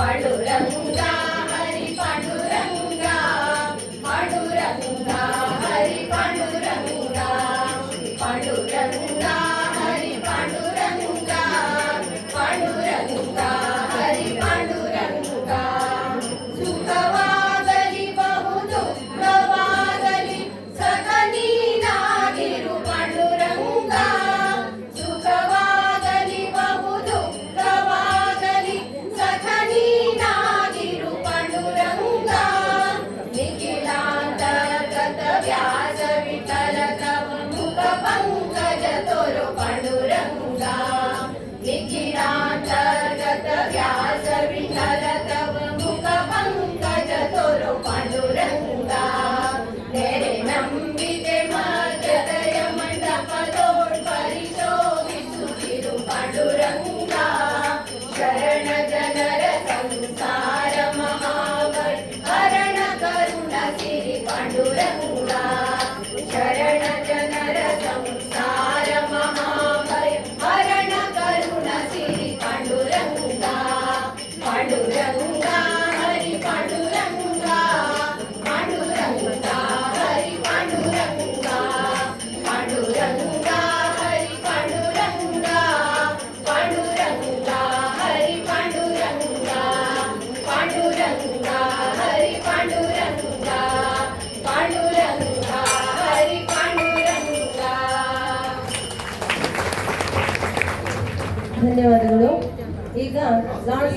पांडुरंगा हरी पांडुरंगा पांडुरंगा हरी पांडुरंगा पांडुरंगा हरी पांडुरंगा पांडुरंगा हरी पांडुरंगा सुखवागली बहु दुःखवागली सगनी नागिरु पांडुरंगा सुखवागली बहु दुःखवागली सगनी नागिरु पांडुरंगा निखिलांतर्गत व्यास विठ्ठल तव मुख पंकज तोरो पांडुरंगा निखिलांतर्गत व्यास विठ्ठल तव मुख पंकज तोरो पांडुरंगा तेरे ನಂಬಿಕೆ ಮಧ್ಯದಯ ಮಂಟಪದೋಳ್ ಪರಿಶೋಭಿಸುತ್ತಿರು ಪಾಂಡುರಂಗ ಶರಣ ಜನರ ಸಂಸಾರ ಮಹಾಬಲ ಹರಣ ಕರುಣ ಸಿರಿ ಪಾಂಡುರಂಗ ಶರಣ ಜನರ ಸಂಸಾರ ಮಹಾಭಯ ಹರಣ ಕರುಣ ಸಿರಿ ಪಾಂಡುರಂಗ ಪಾಂಡುರಂಗ ಹರಿ ಪಾಂಡುರಂಗ ಪಾಂಡುರಂಗ ಹರಿ ಪಾಂಡುರಂಗ ಪಾಂಡುರಂಗ ಹರಿ ಪಾಂಡುರಂಗ ಪಾಂಡುರಂಗ ಹರಿ ಪಾಂಡುರಂಗ ಪಾಂಡುರಂಗ ಹರಿ ಪಾಂಡುರಂಗ ಪಾಂಡುರಂಗ ಹರಿ ಪಾಂಡುರಂಗ. ಧನ್ಯವಾದಗಳು. ಈಗ ಲಾರ್ಡ್